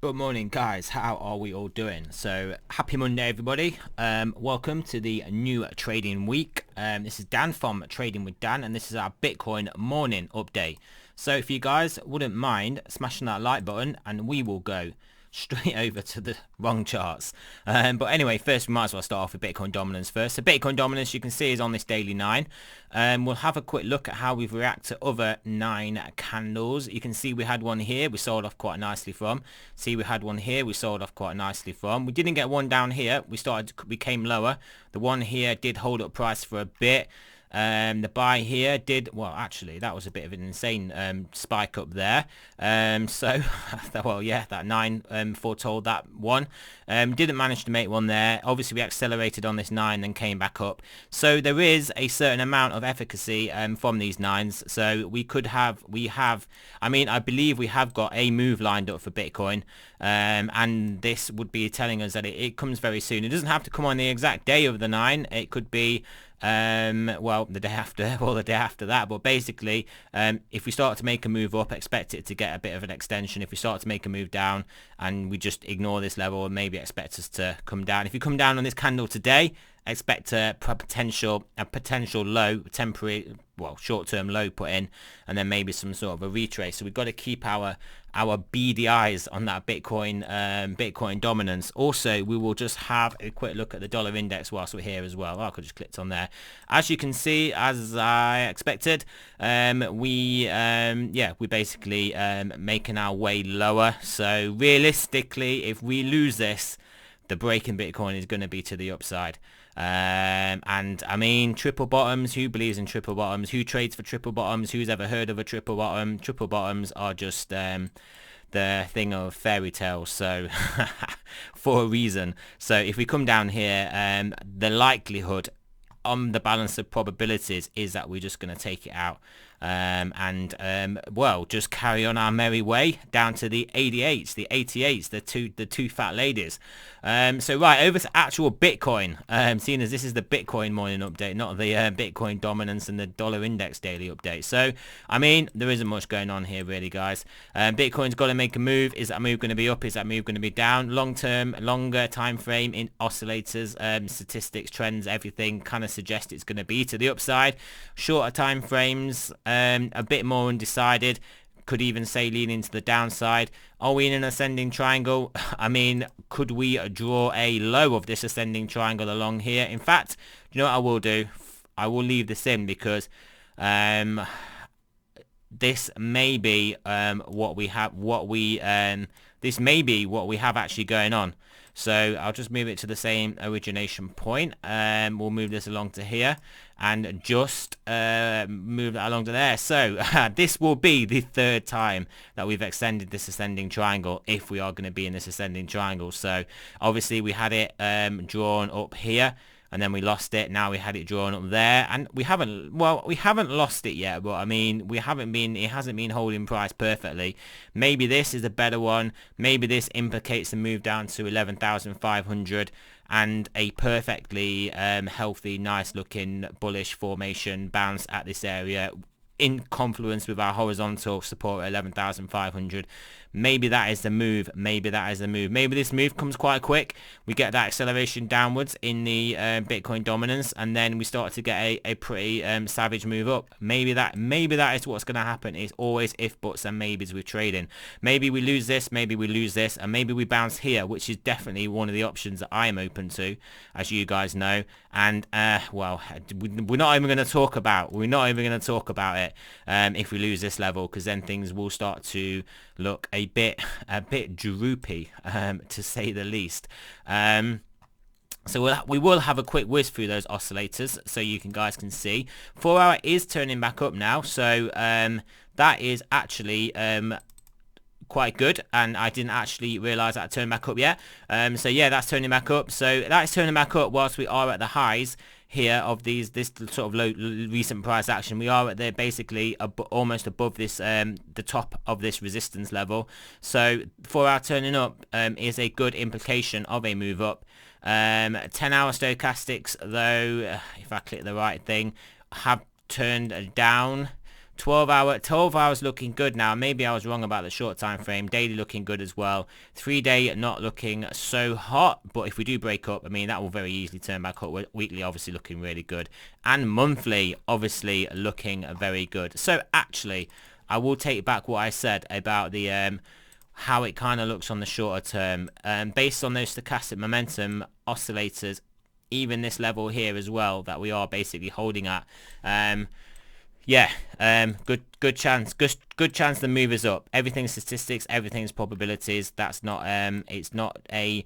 Good morning, guys. How are we all doing? So happy Monday, everybody. Welcome to the new trading week. This is Dan from Trading with Dan, and this is our Bitcoin morning update. So if you guys wouldn't mind smashing that like button, and we will go straight over to the wrong charts. But anyway, first we might as well start off with Bitcoin dominance first. So Bitcoin dominance, you can see, is on this daily 9. We'll have a quick look at how we've reacted to other 9 candles. You can see we had one here we sold off quite nicely from. See, we had one here we sold off quite nicely from. We didn't get one down here. We came lower. The one here did hold up price for a bit. The buy here did, well, actually, that was a bit of an insane spike up there. Well, yeah, that 9 foretold that one. Didn't manage to make one there. Obviously, we accelerated on this 9 and came back up. So there is a certain amount of efficacy from these 9s. So I believe we have got a move lined up for Bitcoin. And this would be telling us that it comes very soon. It doesn't have to come on the exact day of the 9. It could be the day after or the day after that, but basically if we start to make a move up, expect it to get a bit of an extension. If we start to make a move down and we just ignore this level, and maybe expect us to come down. If you come down on this candle today, expect a potential low, temporary, well, short-term low put in, and then maybe some sort of a retrace. So we've got to keep our beady eyes on that Bitcoin dominance. Also, we will just have a quick look at the dollar index whilst we're here as well. I could just clicked on there. As you can see, as I expected, we basically making our way lower. So realistically, if we lose this, the break in Bitcoin is going to be to the upside. And I mean, triple bottoms, who believes in triple bottoms? Who trades for triple bottoms? Who's ever heard of a triple bottom? Triple bottoms are just the thing of fairy tales, so for a reason. So if we come down here, the likelihood on the balance of probabilities is that we're just going to take it out. Well, just carry on our merry way down to the 88s, the 88s, the two fat ladies. So right, over to actual Bitcoin, seeing as this is the Bitcoin morning update, not the Bitcoin dominance and the dollar index daily update. So, I mean, there isn't much going on here really, guys. Bitcoin's got to make a move. Is that move going to be up? Is that move going to be down? Longer time frame in oscillators, statistics, trends, everything kind of suggest it's going to be to the upside. Shorter time frames, a bit more undecided, could even say leaning to the downside. Are we in an ascending triangle? I mean, could we draw a low of this ascending triangle along here? In fact, you know what I will do? I will leave this in because this may be what we have actually going on. So I'll just move it to the same origination point. We'll move this along to here and just move that along to there. So this will be the 3rd time that we've extended this ascending triangle, if we are going to be in this ascending triangle. So obviously we had it drawn up here, and then we lost it. Now we had it drawn up there, and we haven't lost it yet, but I mean, it hasn't been holding price perfectly. Maybe this is a better one. Maybe this implicates a move down to 11,500 and a perfectly healthy, nice looking bullish formation bounce at this area in confluence with our horizontal support at 11,500. Maybe that is the move. Maybe this move comes quite quick. We get that acceleration downwards in the Bitcoin dominance, and then we start to get a pretty savage move up. Maybe that is what's going to happen. It's always if, buts, and maybes with trading. Maybe we lose this, and maybe we bounce here, which is definitely one of the options that I am open to, as you guys know. And well, we're not even going to talk about it if we lose this level, because then things will start to look a bit droopy, to say the least. So we will have a quick whiz through those oscillators so you guys can see. 4 hour is turning back up now, so that is actually quite good, and I didn't actually realize that it turned back up yet. So yeah, that's turning back up. So that's turning back up whilst we are at the highs here of this sort of low recent price action. We are at the basically almost above this the top of this resistance level. So 4 hour turning up is a good implication of a move up. 10-hour stochastics, though, if I click the right thing, have turned down. 12 hours looking good now. Maybe I was wrong about the short time frame. Daily looking good as well. 3-day not looking so hot, but if we do break up, I mean, that will very easily turn back up. Weekly obviously looking really good, and monthly obviously looking very good. So actually, I will take back what I said about the how it kind of looks on the shorter term, based on those stochastic momentum oscillators, even this level here as well that we are basically holding at. Yeah, good chance the move is up. Everything's statistics, everything's probabilities. That's not it's not a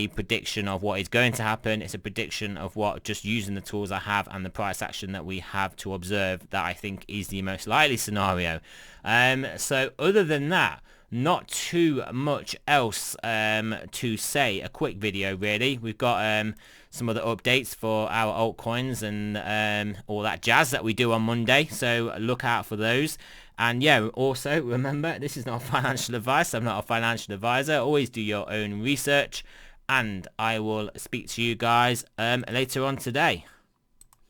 prediction of what is going to happen. It's a prediction of what, just using the tools I have and the price action that we have to observe, that I think is the most likely scenario. So other than that, not too much else to say. A quick video really. We've got some other updates for our altcoins and all that jazz that we do on Monday, so look out for those. And yeah, also remember, this is not financial advice. I'm not a financial advisor. Always do your own research, and I will speak to you guys later on today.